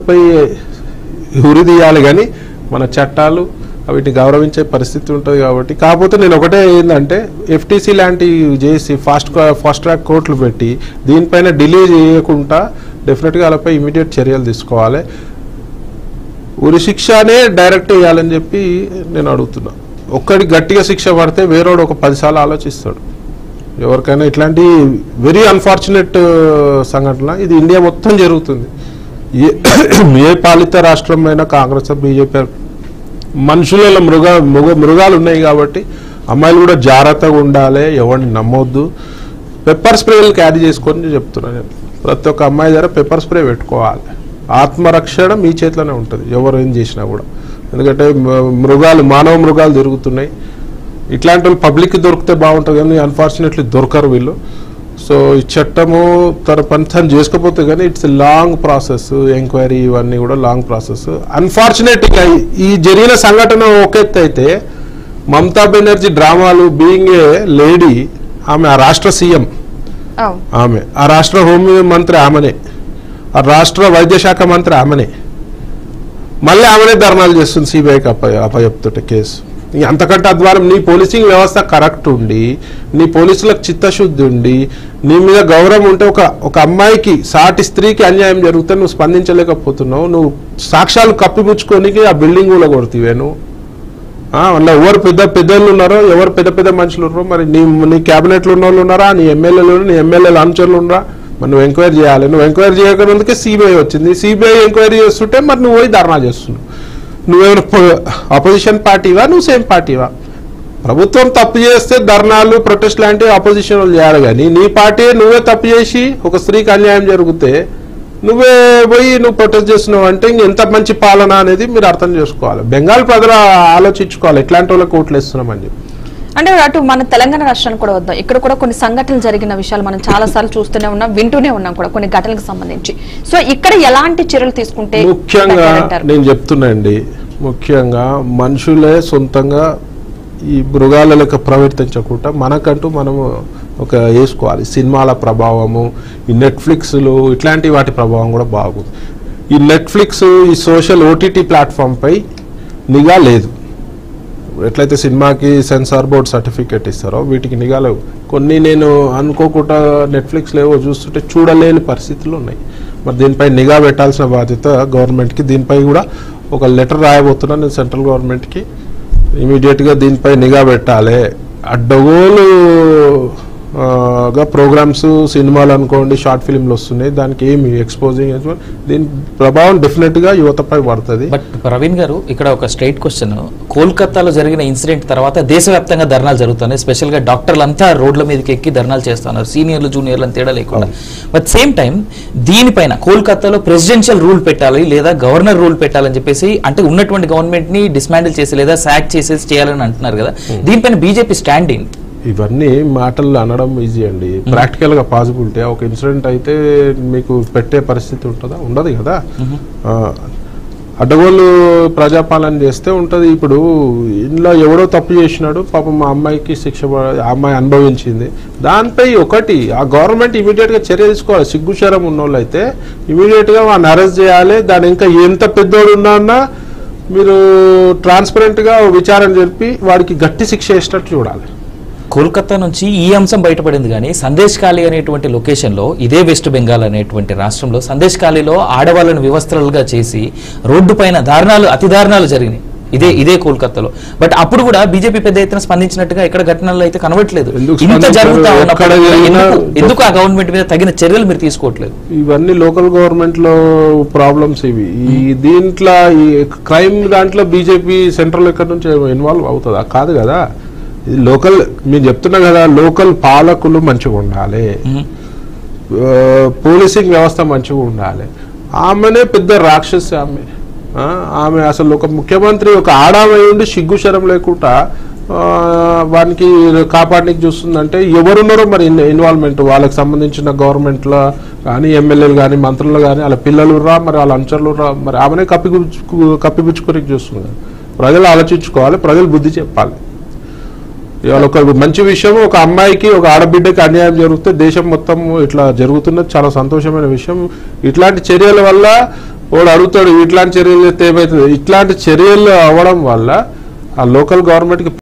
పై ఉరి తీయాలి కానీ మన చట్టాలు వీటిని గౌరవించే పరిస్థితి ఉంటుంది కాబట్టి కాకపోతే నేను ఒకటే ఏంటంటే ఎఫ్టీసీ లాంటి చేసి ఫాస్ట్ ట్రాక్ కోర్టులు పెట్టి దీనిపైన డిలే చేయకుండా డెఫినెట్గా వాళ్ళపై ఇమీడియట్ చర్యలు తీసుకోవాలి. ఉరి శిక్షనే డైరెక్ట్ వేయాలని చెప్పి నేను అడుగుతున్నా. ఒక్కడికి గట్టిగా శిక్ష పడితే వేరేవాడు ఒక 10 సార్లు ఆలోచిస్తాడు. ఎవరికైనా ఇట్లాంటి వెరీ అన్ఫార్చునేట్ సంఘటన ఇది ఇండియా మొత్తం జరుగుతుంది. ఏ పాలిత రాష్ట్రం అయినా కాంగ్రెస్ బీజేపీ మనుషులలో మృగాలు ఉన్నాయి కాబట్టి అమ్మాయిలు కూడా జాగ్రత్తగా ఉండాలి, ఎవరిని నమ్మొద్దు. పెప్పర్ స్ప్రేలు క్యారీ చేసుకొని చెప్తున్నాను నేను. ప్రతి ఒక్క అమ్మాయి దగ్గర పెప్పర్ స్ప్రే పెట్టుకోవాలి. ఆత్మరక్షణ మీ చేతిలోనే ఉంటుంది ఎవరు ఏం చేసినా కూడా. ఎందుకంటే మానవ మృగాలు దొరుకుతున్నాయి. ఇట్లాంటి వాళ్ళు పబ్లిక్కి దొరికితే బాగుంటుంది కానీ అన్ఫార్చునేట్లీ దొరకరు వీళ్ళు. సో ఈ చట్టము తన పని తను చేసుకోపోతే కానీ ఇట్స్ లాంగ్ ప్రాసెస్. ఎంక్వైరీ ఇవన్నీ కూడా లాంగ్ ప్రాసెస్. అన్ఫార్చునేట్గా ఈ జరిగిన సంఘటన ఒక ఎత్తు అయితే మమతా బెనర్జీ డ్రామాలు బీయింగ్ ఏ లేడీ, ఆమె ఆ రాష్ట్ర సీఎం, ఆమె ఆ రాష్ట్ర హోం మంత్రి ఆమెనే, ఆ రాష్ట్ర వైద్య శాఖ మంత్రి ఆమెనే, మళ్ళీ ఆమెనే ధర్నాలు చేస్తుంది సిబిఐకి అప్పచెప్తుంటే కేసు. అంతకంటే అద్వారం నీ పోలీసింగ్ వ్యవస్థ కరెక్ట్ ఉండి, నీ పోలీసులకు చిత్తశుద్ధి ఉండి, నీ మీద గౌరవం ఉంటే ఒక అమ్మాయికి సాటి స్త్రీకి అన్యాయం జరిగితే నువ్వు స్పందించలేకపోతున్నావు. నువ్వు సాక్ష్యాలు కప్పిపుచ్చుకోనికి ఆ బిల్డింగ్ కూడా కొడుతీవే నువ్వు. అందులో ఎవరు పెద్దలు ఉన్నారో, ఎవరు పెద్ద మనుషులు ఉన్నారో, మరి నీ క్యాబినెట్లో ఉన్న వాళ్ళు ఉన్నారా, నీ ఎమ్మెల్యేలు అనుచరులు ఉన్నారా, మరి నువ్వు ఎంక్వైరీ చేయాలి. నువ్వు ఎంక్వైరీ చేయకముందుకే సిబిఐ వచ్చింది. సిబిఐ ఎంక్వైరీ చేస్తుంటే మరి నువ్వు పోయి ధర్నా చేస్తున్నావు. నువ్వేమైనా అపోజిషన్ పార్టీవా, నువ్వు సేమ్ పార్టీవా? ప్రభుత్వం తప్పు చేస్తే ధర్నాలు ప్రొటెస్ట్ లాంటివి అపోజిషన్ వాళ్ళు చేయాలి కానీ నీ పార్టీ నువ్వే తప్పు చేసి ఒక స్త్రీకి అన్యాయం జరిగితే నువ్వే పోయి నువ్వు ప్రొటెస్ట్ చేస్తున్నావు అంటే ఇంకెంత మంచి పాలన అనేది మీరు అర్థం చేసుకోవాలి. బెంగాల్ ప్రజలు ఆలోచించుకోవాలి ఎట్లాంటి వాళ్ళకి ఓట్లు వేస్తున్నామని చెప్పి. అంటే అటు మన తెలంగాణ రాష్ట్రానికి కూడా వద్దాం. ఇక్కడ కూడా కొన్ని సంఘటనలు జరిగిన విషయాలు మనం చాలా సార్లు చూస్తూనే ఉన్నాం, వింటూనే ఉన్నాం కూడా కొన్ని ఘటనలకు సంబంధించి. సో ఇక్కడ ఎలాంటి చర్యలు తీసుకుంటే ముఖ్యంగా నేను చెప్తున్నా అండి, ముఖ్యంగా మనుషులే సొంతంగా ఈ మృగాల లెక్క ప్రవర్తించకుండా మనకంటూ మనము ఒక వేసుకోవాలి. సినిమాల ప్రభావము, ఈ నెట్ఫ్లిక్స్లు ఇట్లాంటి వాటి ప్రభావం కూడా బాగుంది. ఈ నెట్ఫ్లిక్స్ ఈ సోషల్ ఓటీటీ ప్లాట్ఫామ్పై నిఘా లేదు. ఎట్లయితే సినిమాకి సెన్సార్ బోర్డ్ సర్టిఫికేట్ ఇస్తారో వీటికి నిఘా లేవు. కొన్ని నేను అనుకోకుండా నెట్ఫ్లిక్స్ లేవో చూస్తుంటే చూడలేని పరిస్థితులు ఉన్నాయి. మరి దీనిపై నిఘా పెట్టాల్సిన బాధ్యత గవర్నమెంట్కి. దీనిపై కూడా ఒక లెటర్ రాయబోతున్నాను నేను సెంట్రల్ గవర్నమెంట్కి. ఇమీడియట్గా దీనిపై నిఘా పెట్టాలి. అడ్డగోలు ప్రోగ్రామ్స్, సినిమాలు అనుకోండి, షార్ట్ ఫిల్మ్లు వస్తున్నాయి, దానికి ఏమి ఎక్స్పోజింగ్, దీని ప్రభావం డెఫినెట్గా యువతపై పడుతుంది. బట్ ప్రవీణ్ గారు, ఇక్కడ ఒక స్ట్రైట్ క్వశ్చన్. కోల్కతాలో జరిగిన ఇన్సిడెంట్ తర్వాత దేశవ్యాప్తంగా ధర్నాలు జరుగుతున్నాయి. స్పెషల్గా డాక్టర్లంతా రోడ్ల మీదకి ఎక్కి ధర్నాలు చేస్తున్నారు, సీనియర్లు జూనియర్లను తేడా లేకుండా. బట్ సేమ్ టైం దీనిపైన కోల్కతాలో ప్రెసిడెన్షియల్ రూల్ పెట్టాలి లేదా గవర్నర్ రూల్ పెట్టాలని చెప్పేసి, అంటే ఉన్నటువంటి గవర్నమెంట్ ని డిస్మాండిల్ చేసి లేదా సాక్ చేసేసి చేయాలని అంటున్నారు కదా, దీనిపైన బీజేపీ స్టాండ్ ఏంటి? ఇవన్నీ మాటలు అనడం ఈజీ అండి. ప్రాక్టికల్గా పాసిబిలిటీ ఒక ఇన్సిడెంట్ అయితే మీకు పెట్టే పరిస్థితి ఉంటుందా? ఉండదు కదా. అడ్డగోళ్ళు ప్రజాపాలన చేస్తే ఉంటుంది. ఇప్పుడు ఇంట్లో ఎవడో తప్పు చేసినాడు, పాపం మా అమ్మాయికి శిక్ష, అమ్మాయి అనుభవించింది, దానిపై ఒకటి ఆ గవర్నమెంట్ ఇమీడియట్గా చర్య తీసుకోవాలి. సిగ్గుశరం ఉన్నోళ్ళు అయితే ఇమీడియట్గా వాడిని అరెస్ట్ చేయాలి. దాని ఇంకా ఎంత పెద్దోడు ఉన్నా మీరు ట్రాన్స్పరెంట్గా విచారణ జరిపి వాడికి గట్టి శిక్ష వేసినట్టు చూడాలి. కోల్కతా నుంచి ఈ అంశం బయటపడింది కానీ సందేశ్ ఖాళీ అనేటువంటి లొకేషన్లో, ఇదే వెస్ట్ బెంగాల్ అనేటువంటి రాష్ట్రంలో సందేశ్ ఖాళీలో ఆడవాళ్ళను వ్యవస్థలుగా చేసి రోడ్డు పైన అతి దారుణాలు జరిగినాయి. ఇదే కోల్కతాలో. బట్ అప్పుడు కూడా బీజేపీ పెద్ద ఎత్తున స్పందించినట్టుగా ఇక్కడ ఘటనలు అయితే కనబడట్లేదు. ఇంత జరుగుతా ఉన్నప్పుడు ఎందుకు ఆ గవర్నమెంట్ మీద తగిన చర్యలు మీరు తీసుకోవట్లేదు? ఇవన్నీ లోకల్ గవర్నమెంట్ లో ప్రాబ్లమ్స్. ఇవి దీంట్లో ఈ క్రైమ్ దాంట్లో బీజేపీ సెంట్రల్ ఎక్కడి నుంచి ఇన్వాల్వ్ అవుతుందా? కాదు కదా. ఇది లోకల్, మీరు చెప్తున్నా కదా, లోకల్ పాలకులు మంచిగా ఉండాలి, పోలీసింగ్ వ్యవస్థ మంచిగా ఉండాలి. ఆమెనే పెద్ద రాక్షసి. ఆమె అసలు ఒక ముఖ్యమంత్రి ఒక ఆడామై ఉండి సిగ్గుశరం లేకుండా వానికి కాపాడడానికి చూస్తుందంటే ఎవరున్నారో మరి ఇన్వాల్వ్మెంట్, వాళ్ళకి సంబంధించిన గవర్నమెంట్లో కానీ ఎమ్మెల్యేలు కానీ మంత్రులు కానీ వాళ్ళ పిల్లలు రా, మరి వాళ్ళ అనుచరులు రా, మరి ఆమెనే కప్పిపుచ్చుకోనికి చూస్తుంది. ప్రజలు ఆలోచించుకోవాలి, ప్రజలు బుద్ధి చెప్పాలి. ఇవాళ ఒక మంచి విషయం, ఒక అమ్మాయికి ఒక ఆడబిడ్డకి అన్యాయం జరిగితే దేశం మొత్తం ఇట్లా జరుగుతున్నది చాలా సంతోషమైన విషయం. ఇట్లాంటి చర్యల వల్ల వాడు అడుగుతాడు ఇట్లాంటి చర్యలు చేస్తే ఏమవుతుంది. ఇట్లాంటి చర్యలు అవ్వడం వల్ల ఆ లోకల్ గవర్నమెంట్కి